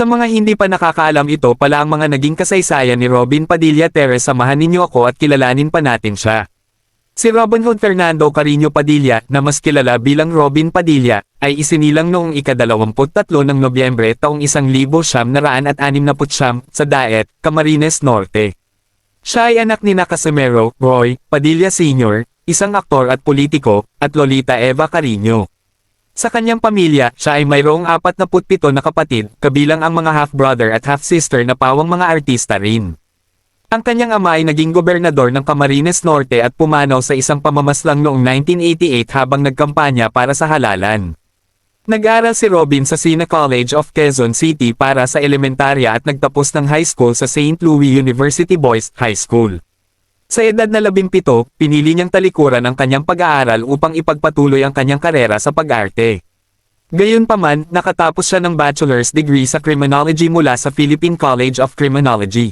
Sa mga hindi pa nakakaalam, ito pala ang mga naging kasaysayan ni Robin Padilla. Tara, samahan ninyo ako at kilalanin pa natin siya. Si Robin Hood Fernando Carreño Padilla, na mas kilala bilang Robin Padilla, ay isinilang noong ika-23 ng Nobyembre taong 1969 sa Daet, Camarines Norte. Siya ay anak ni Casimero Roy Padilla Sr., isang aktor at politiko, at Lolita Eva Carreño. Sa kanyang pamilya, siya ay mayroong 47 na kapatid, kabilang ang mga half-brother at half-sister na pawang mga artista rin. Ang kanyang ama ay naging gobernador ng Camarines Norte at pumanaw sa isang pamamaslang noong 1988 habang nagkampanya para sa halalan. Nag-aral si Robin sa Sina College of Quezon City para sa elementarya at nagtapos ng high school sa St. Louis University Boys High School. Sa edad na 17, pinili niyang talikuran ang kanyang pag-aaral upang ipagpatuloy ang kanyang karera sa pag-arte. Gayunpaman, nakatapos siya ng bachelor's degree sa criminology mula sa Philippine College of Criminology.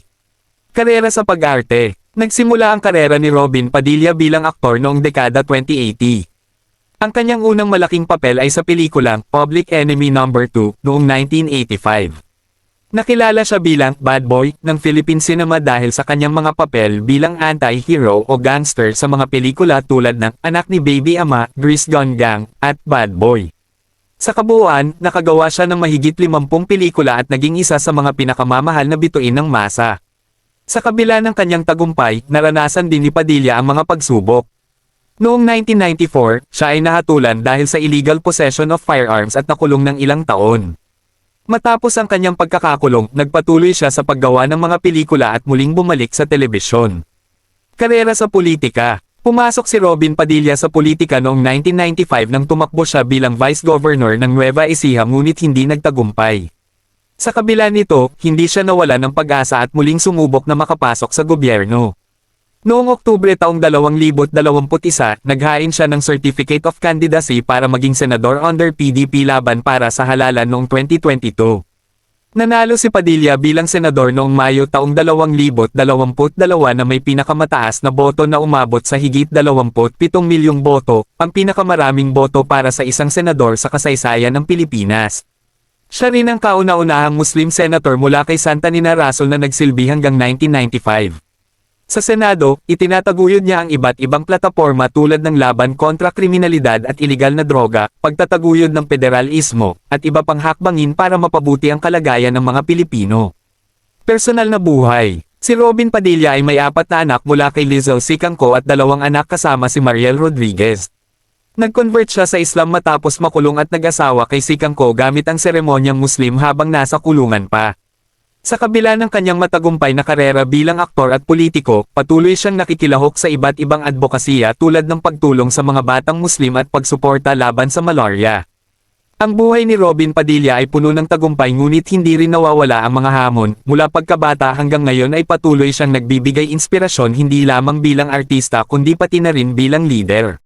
Karera sa pag-arte. Nagsimula ang karera ni Robin Padilla bilang aktor noong dekada 2080. Ang kanyang unang malaking papel ay sa pelikulang Public Enemy No. 2 noong 1985. Nakilala siya bilang bad boy ng Philippine cinema dahil sa kanyang mga papel bilang anti-hero o gangster sa mga pelikula tulad ng Anak ni Baby Ama, Grease Gun Gang, at Bad Boy. Sa kabuuan, nakagawa siya ng mahigit 50 pelikula at naging isa sa mga pinakamamahal na bituin ng masa. Sa kabila ng kanyang tagumpay, naranasan din ni Padilla ang mga pagsubok. Noong 1994, siya ay nahatulan dahil sa illegal possession of firearms at nakulong ng ilang taon. Matapos ang kanyang pagkakakulong, nagpatuloy siya sa paggawa ng mga pelikula at muling bumalik sa telebisyon. Karera sa politika. Pumasok si Robin Padilla sa politika noong 1995 nang tumakbo siya bilang Vice Governor ng Nueva Ecija ngunit hindi nagtagumpay. Sa kabila nito, hindi siya nawala ng pag-asa at muling sumubok na makapasok sa gobyerno. Noong Oktubre taong 2021, naghain siya ng Certificate of Candidacy para maging senador under PDP laban para sa halalan noong 2022. Nanalo si Padilla bilang senador noong Mayo taong 2022 na may pinakamataas na boto na umabot sa higit 27 milyong boto, ang pinakamaraming boto para sa isang senador sa kasaysayan ng Pilipinas. Siya rin ang kauna-unahang Muslim senator mula kay Santa Nina Rasul na nagsilbi hanggang 1995. Sa Senado, itinataguyod niya ang iba't ibang plataporma tulad ng laban kontra kriminalidad at iligal na droga, pagtataguyod ng federalismo, at iba pang hakbangin para mapabuti ang kalagayan ng mga Pilipino. Personal na buhay. Si Robin Padilla ay may 4 na anak mula kay Lizelle Sicangco at 2 anak kasama si Mariel Rodriguez. Nag-convert siya sa Islam matapos makulong at nag-asawa kay Sicangco gamit ang seremonyang Muslim habang nasa kulungan pa. Sa kabila ng kanyang matagumpay na karera bilang aktor at politiko, patuloy siyang nakikilahok sa iba't ibang advokasya tulad ng pagtulong sa mga batang Muslim at pagsuporta laban sa malaria. Ang buhay ni Robin Padilla ay puno ng tagumpay ngunit hindi rin nawawala ang mga hamon. Mula pagkabata hanggang ngayon ay patuloy siyang nagbibigay inspirasyon hindi lamang bilang artista kundi pati na rin bilang leader.